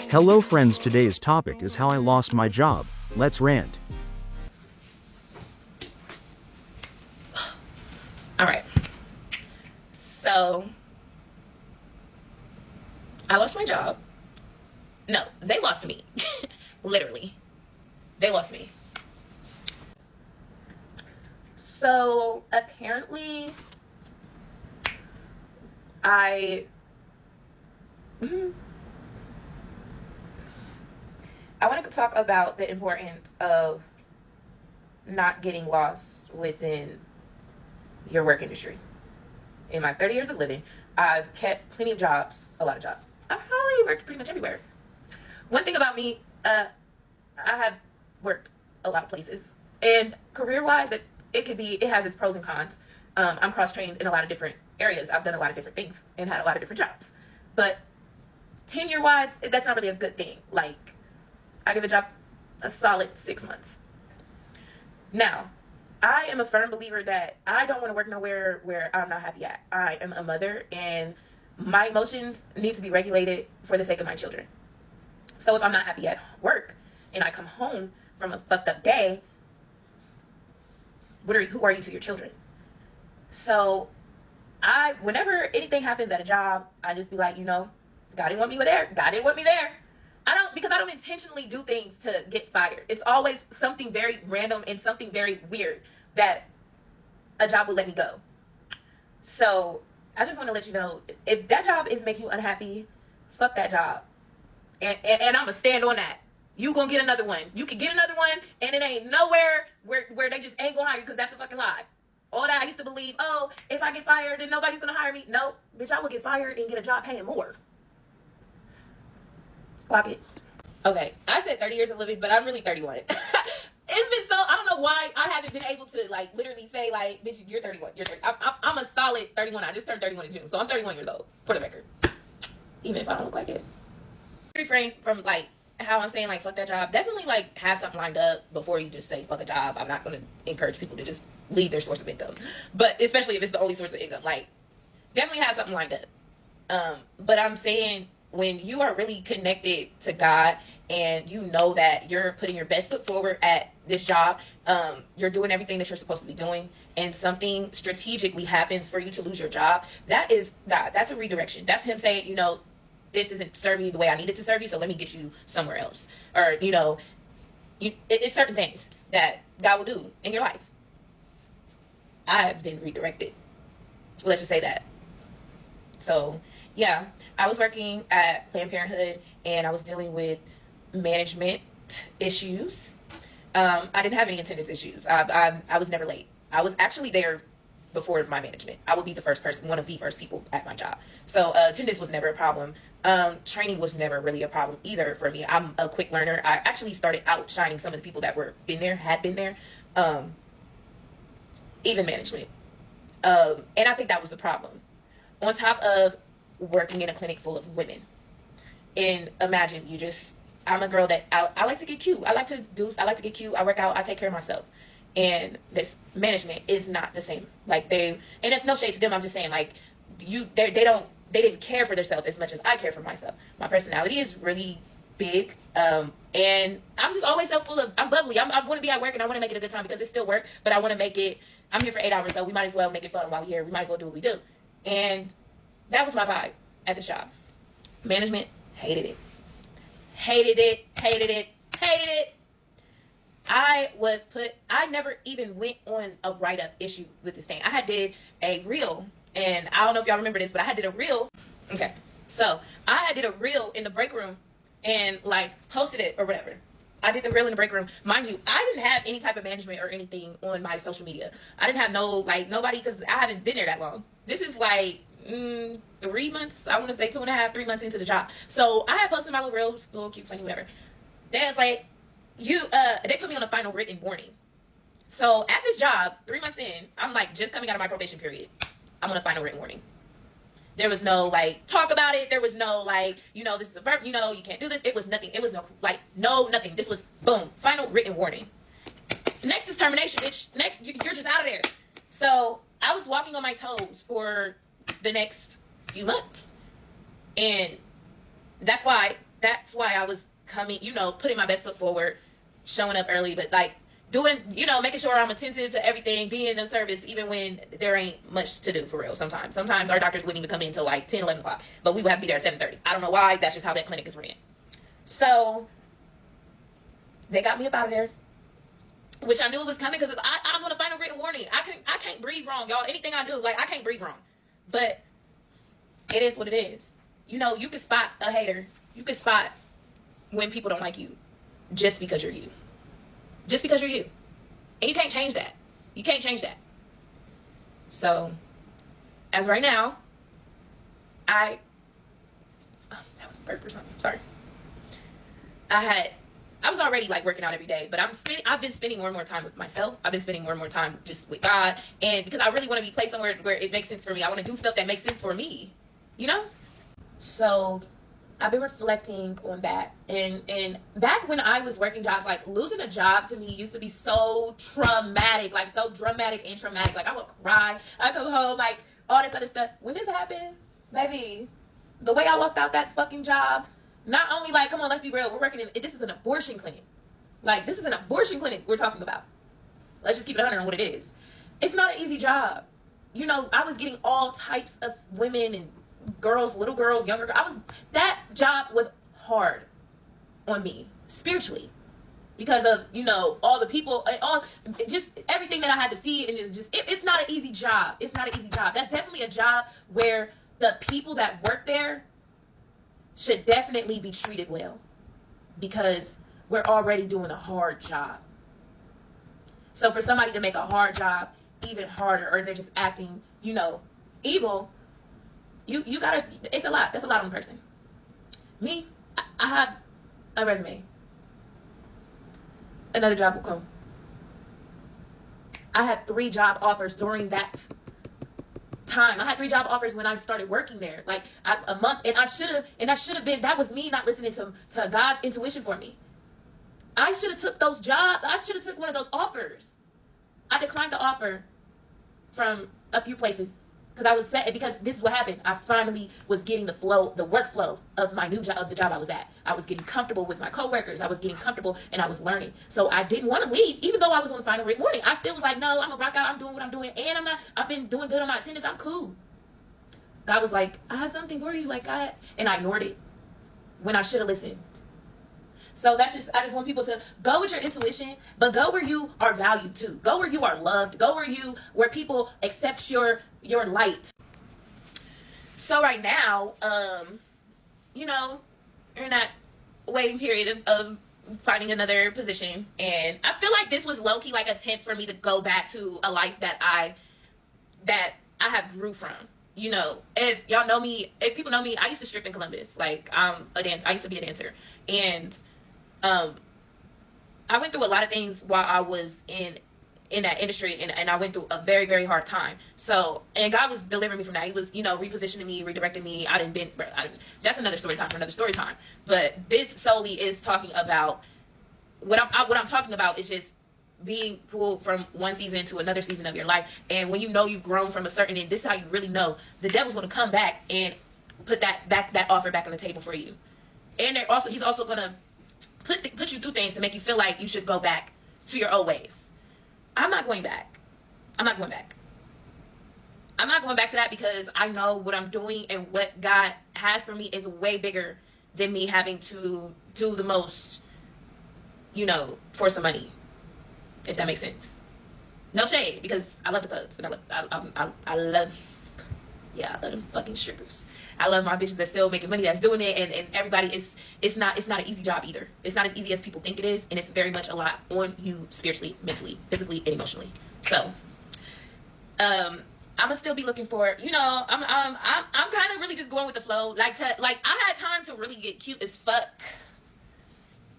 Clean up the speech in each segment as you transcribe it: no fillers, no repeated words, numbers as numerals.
Hello friends, today's topic is how I lost my job. Let's rant. All right. So, I lost my job. No, they lost me. Literally. They lost me. So, apparently, I want to talk about the importance of not getting lost within your work industry. In my 30 years of living, I've kept plenty of jobs, a lot of jobs. I've probably worked pretty much everywhere. One thing about me, I have worked a lot of places, and career-wise, it has its pros and cons. I'm cross-trained in a lot of different areas. I've done a lot of different things and had a lot of different jobs. But tenure-wise, that's not really a good thing. Like, I give a job a solid 6 months. Now, I am a firm believer that I don't want to work nowhere where I'm not happy at. I am a mother, and my emotions need to be regulated for the sake of my children. So if I'm not happy at work and I come home from a fucked up day, who are you to your children? So whenever anything happens at a job, I just be like, God didn't want me there. God didn't want me there. Because I don't intentionally do things to get fired. It's always something very random and something very weird that a job will let me go. So I just want to let you know, if that job is making you unhappy, fuck that job. And I'm going to stand on that. You going to get another one. You can get another one, and it ain't nowhere where they just ain't going to hire you, because that's a fucking lie. All that I used to believe, if I get fired, then nobody's going to hire me. No, bitch, I will get fired and get a job paying more. Clock it. Okay, I said 30 years of living, but I'm really 31. It's been so, I don't know why I haven't been able to, literally say, bitch, you're 31. You're 30. I'm a solid 31. I just turned 31 in June, so I'm 31 years old, for the record. Even if I don't look like it. Refrain from, how I'm saying, fuck that job. Definitely, have something lined up before you just say, fuck a job. I'm not going to encourage people to just leave their source of income. But especially if it's the only source of income. Definitely have something lined up. But I'm saying, when you are really connected to God and you know that you're putting your best foot forward at this job, you're doing everything that you're supposed to be doing, and something strategically happens for you to lose your job, that is God. That's a redirection. That's him saying, this isn't serving you the way I need it to serve you, so let me get you somewhere else. Or, it's certain things that God will do in your life. I have been redirected. Let's just say that. So, yeah, I was working at Planned Parenthood, and I was dealing with management issues. I didn't have any attendance issues. I was never late. I was actually there before my management. I would be one of the first people at my job. So attendance was never a problem. Training was never really a problem either for me. I'm a quick learner. I actually started outshining some of the people that had been there, even management. And I think that was the problem. On top of working in a clinic full of women. And imagine I'm a girl that I like to get cute. I like to get cute. I work out. I take care of myself. And this management is not the same. And it's no shade to them. I'm just saying, they didn't care for themselves as much as I care for myself. My personality is really big. And I'm just always so I'm bubbly. I want to be at work, and I want to make it a good time because it's still work, but I want to make it, I'm here for 8 hours, so we might as well make it fun while we're here. We might as well do what we do. And that was my vibe at this job. Management hated it. Hated it, hated it, hated it. I never even went on a write-up issue with this thing. I had did a reel, and I don't know if y'all remember this, but I had did a reel. Okay. So, I had did a reel in the break room and, posted it or whatever. I did the reel in the break room. Mind you, I didn't have any type of management or anything on my social media. I didn't have nobody, because I haven't been there that long. This is 3 months, I want to say 2.5, 3 months into the job. So I had posted my little reels, little cute, funny, whatever. Then it's they put me on a final written warning. So at this job, 3 months in, I'm just coming out of my probation period. I'm on a final written warning. There was no talk about it. There was no this is a verb, you can't do this. It was nothing. It was no nothing. This was boom, final written warning. Next is termination, bitch. Next, you're just out of there. So I was walking on my toes for the next few months. And that's why that's why I was coming, putting my best foot forward, showing up early, but like doing, making sure I'm attentive to everything, being in service, even when there ain't much to do for real. Sometimes our doctors wouldn't even come in until like 10, 11 o'clock, but we would have to be there at 7:30. I don't know why. That's just how that clinic is ran. So they got me up out of there, which I knew it was coming because I'm on a final written warning. I can't breathe wrong, y'all. Anything I do, like, I can't breathe wrong. But it is what it is. You can spot a hater. You can spot when people don't like you just because you're you. Just because you're you. And you can't change that. You can't change that. So, as right now, that was a burp or something. Sorry. I was already like working out every day, but I've been spending more and more time with myself. I've been spending more and more time just with God, and because I really want to be placed somewhere where it makes sense for me. I want to do stuff that makes sense for me, So I've been reflecting on that, and back when I was working jobs, like losing a job to me used to be so traumatic, like so dramatic and traumatic. Like I would cry, I come home, like all this other stuff. When this happened, baby, the way I walked out that fucking job. Not only like, come on, let's be real. We're working this is an abortion clinic. Like, this is an abortion clinic we're talking about. Let's just keep it 100 on what it is. It's not an easy job. I was getting all types of women and girls, little girls, younger girls. That job was hard on me spiritually because of, all the people, just everything that I had to see. And it's not an easy job. It's not an easy job. That's definitely a job where the people that work there should definitely be treated well because we're already doing a hard job. So for somebody to make a hard job even harder, or they're just acting, evil, you gotta, it's a lot. That's a lot on a person. Me, I have a resume. Another job will come. I had 3 job offers during that time. I had 3 job offers when I started working there, like a month, and I should have been, that was me not listening to God's intuition for me. I should have took those jobs. I should have took one of those offers. I declined the offer from a few places because I was set, because this is what happened. I finally was getting the workflow of my new job, of the job I was at. I was getting comfortable with my coworkers. I was getting comfortable and I was learning. So I didn't want to leave, even though I was on final written warning. I still was like, no, I'm gonna rock out. I'm doing what I'm doing, and I've been doing good on my attendance. I'm cool. God was like, I have something for you, and I ignored it when I should have listened. So I just want people to go with your intuition, but go where you are valued too. Go where you are loved. Go where people accept your light. So right now, you're in that waiting period of finding another position, and I feel like this was low-key like a attempt for me to go back to a life that I have grew from. If y'all know me, if people know me, I used to strip in Columbus. Like I used to be a dancer, and I went through a lot of things while I was in that industry, and I went through a very, very hard time. So, and God was delivering me from that. He was, repositioning me, redirecting me. That's another story time for another story time. But this solely is talking about what I'm talking about is just being pulled from one season to another season of your life. And when you've grown from a certain, and this is how you really know, the devil's going to come back and put that offer back on the table for you. And he's also going to put you through things to make you feel like you should go back to your old ways. I'm not going back. I'm not going back to that because I know what I'm doing and what God has for me is way bigger than me having to do the most, for some money, if that makes sense. No shade, because I love the clubs, and I love them fucking strippers. I love my bitches that's still making money, that's doing it, and everybody it's not an easy job either. It's not as easy as people think it is, and it's very much a lot on you spiritually, mentally, physically, and emotionally. So, I'm gonna still be looking for, I'm kind of really just going with the flow. I had time to really get cute as fuck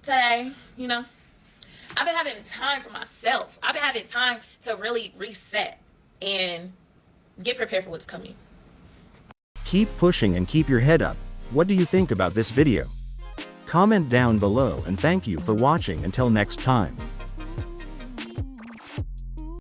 today, I've been having time for myself. I've been having time to really reset and get prepared for what's coming. Keep pushing and keep your head up. What do you think about this video? Comment down below, and thank you for watching until next time.